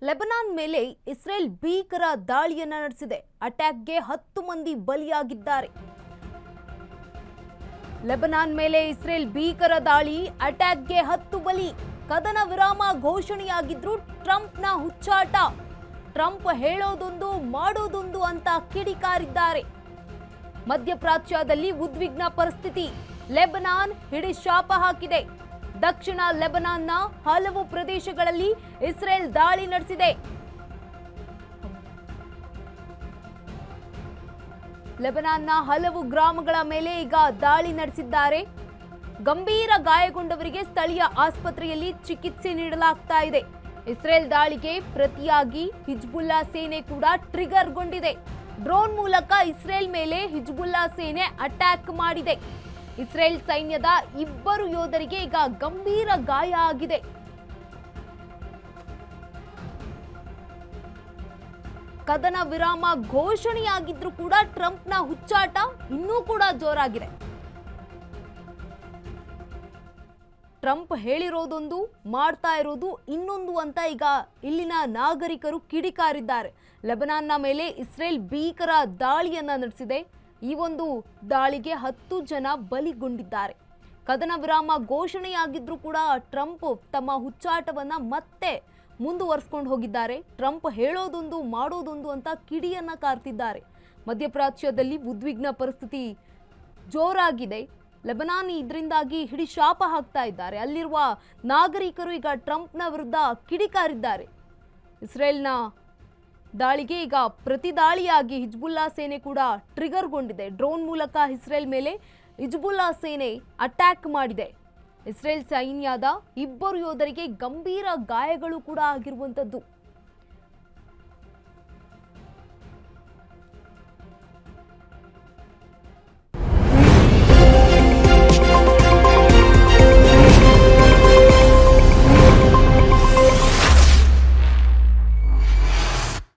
Lebanon ಮೇಲೆ Israel ಭೀಕರ ದಾಳಿಯನ್ನ ನಡೆಸಿದೆ. ಅಟ್ಯಾಕ್ಗೆ 10 ಮಂದಿ ಬಲಿಯಾಗಿದ್ದಾರೆ. ಲೆಬನಾನ್ ಮೇಲೆ ಇಸ್ರೇಲ್ ಭೀಕರ ದಾಳಿ, ಅಟ್ಯಾಕ್ಗೆ 10 ಬಲಿ. ಕದನ ವಿರಾಮ ಘೋಷಣೆಯಾಗಿದ್ರು ಟ್ರಂಪ್ನ ಹುಚ್ಚಾಟ. ಟ್ರಂಪ್ ಹೇಳೋದೊಂದು ಮಾಡೋದೊಂದು ಅಂತ ಕಿಡಿಕಾರಿದ್ದಾರೆ. ಮಧ್ಯಪ್ರಾಚ್ಯದಲ್ಲಿ ಉದ್ವಿಗ್ನ ಪರಿಸ್ಥಿತಿ. ಲೆಬನಾನ್ ಹಿಡಿಶಾಪ ಹಾಕಿದೆ. ದಕ್ಷಿಣ ಲೆಬನಾನ್ನ ಹಲವು ಪ್ರದೇಶಗಳಲ್ಲಿ ಇಸ್ರೇಲ್ ದಾಳಿ ನಡೆಸಿದೆ. ಲೆಬನಾನ್ನ ಹಲವು ಗ್ರಾಮಗಳ ಮೇಲೆ ಈಗ ದಾಳಿ ನಡೆಸಿದ್ದಾರೆ. ಗಂಭೀರ ಗಾಯಗೊಂಡವರಿಗೆ ಸ್ಥಳೀಯ ಆಸ್ಪತ್ರೆಯಲ್ಲಿ ಚಿಕಿತ್ಸೆ ನೀಡಲಾಗ್ತಾ ಇದೆ. ಇಸ್ರೇಲ್ ದಾಳಿಗೆ ಪ್ರತಿಯಾಗಿ ಹಿಜ್ಬುಲ್ಲಾ ಸೇನೆ ಕೂಡ ಟ್ರಿಗರ್ಗೊಂಡಿದೆ. ಡ್ರೋನ್ ಮೂಲಕ ಇಸ್ರೇಲ್ ಮೇಲೆ ಹಿಜ್ಬುಲ್ಲಾ ಸೇನೆ ಅಟ್ಯಾಕ್ ಮಾಡಿದೆ. ಇಸ್ರೇಲ್ ಸೈನ್ಯದ 2 ಯೋಧರಿಗೆ ಈಗ ಗಂಭೀರ ಗಾಯ ಆಗಿದೆ. ಕದನ ವಿರಾಮ ಘೋಷಣೆಯಾಗಿದ್ರೂ ಕೂಡ ಟ್ರಂಪ್ನ ಹುಚ್ಚಾಟ ಇನ್ನೂ ಕೂಡ ಜೋರಾಗಿದೆ. ಟ್ರಂಪ್ ಹೇಳಿರೋದೊಂದು, ಮಾಡ್ತಾ ಇರೋದು ಇನ್ನೊಂದು ಅಂತ ಈಗ ಇಲ್ಲಿನ ನಾಗರಿಕರು ಕಿಡಿಕಾರಿದ್ದಾರೆ. ಲೆಬನಾನ್ನ ಮೇಲೆ ಇಸ್ರೇಲ್ ಭೀಕರ ದಾಳಿಯನ್ನ ನಡೆಸಿದೆ. ಈ ಒಂದು ದಾಳಿಗೆ 10 ಜನ ಬಲಿಗೊಂಡಿದ್ದಾರೆ. ಕದನ ವಿರಾಮ ಘೋಷಣೆಯಾಗಿದ್ರೂ ಕೂಡ ಟ್ರಂಪ್ ತಮ್ಮ ಹುಚ್ಚಾಟವನ್ನ ಮತ್ತೆ ಮುಂದುವರಿಸಿಕೊಂಡು ಹೋಗಿದ್ದಾರೆ. ಟ್ರಂಪ್ ಹೇಳೋದೊಂದು ಮಾಡೋದೊಂದು ಅಂತ ಕಿಡಿಯನ್ನ ಕಾರ್ತಿದ್ದಾರೆ. ಮಧ್ಯಪ್ರಾಚ್ಯದಲ್ಲಿ ಉದ್ವಿಗ್ನ ಪರಿಸ್ಥಿತಿ ಜೋರಾಗಿದೆ. ಲೆಬನಾನ್ ಇದರಿಂದಾಗಿ ಹಿಡಿಶಾಪ ಹಾಕ್ತಾ ಇದ್ದಾರೆ. ಅಲ್ಲಿರುವ ನಾಗರಿಕರು ಈಗ ಟ್ರಂಪ್ನ ವಿರುದ್ಧ ಕಿಡಿಕಾರಿದ್ದಾರೆ. ಇಸ್ರೇಲ್ನ ದಾಳಿಗೆ ಈಗ ಪ್ರತಿದಾಳಿಯಾಗಿ ಹಿಜ್ಬುಲ್ಲಾ ಸೇನೆ ಕೂಡ ಟ್ರಿಗರ್ಗೊಂಡಿದೆ. ಡ್ರೋನ್ ಮೂಲಕ ಇಸ್ರೇಲ್ ಮೇಲೆ ಹಿಜ್ಬುಲ್ಲಾ ಸೇನೆ ಅಟ್ಯಾಕ್ ಮಾಡಿದೆ. ಇಸ್ರೇಲ್ ಸೈನ್ಯದ 2 ಯೋಧರಿಗೆ ಗಂಭೀರ ಗಾಯಗಳು ಕೂಡ ಆಗಿರುವಂಥದ್ದು.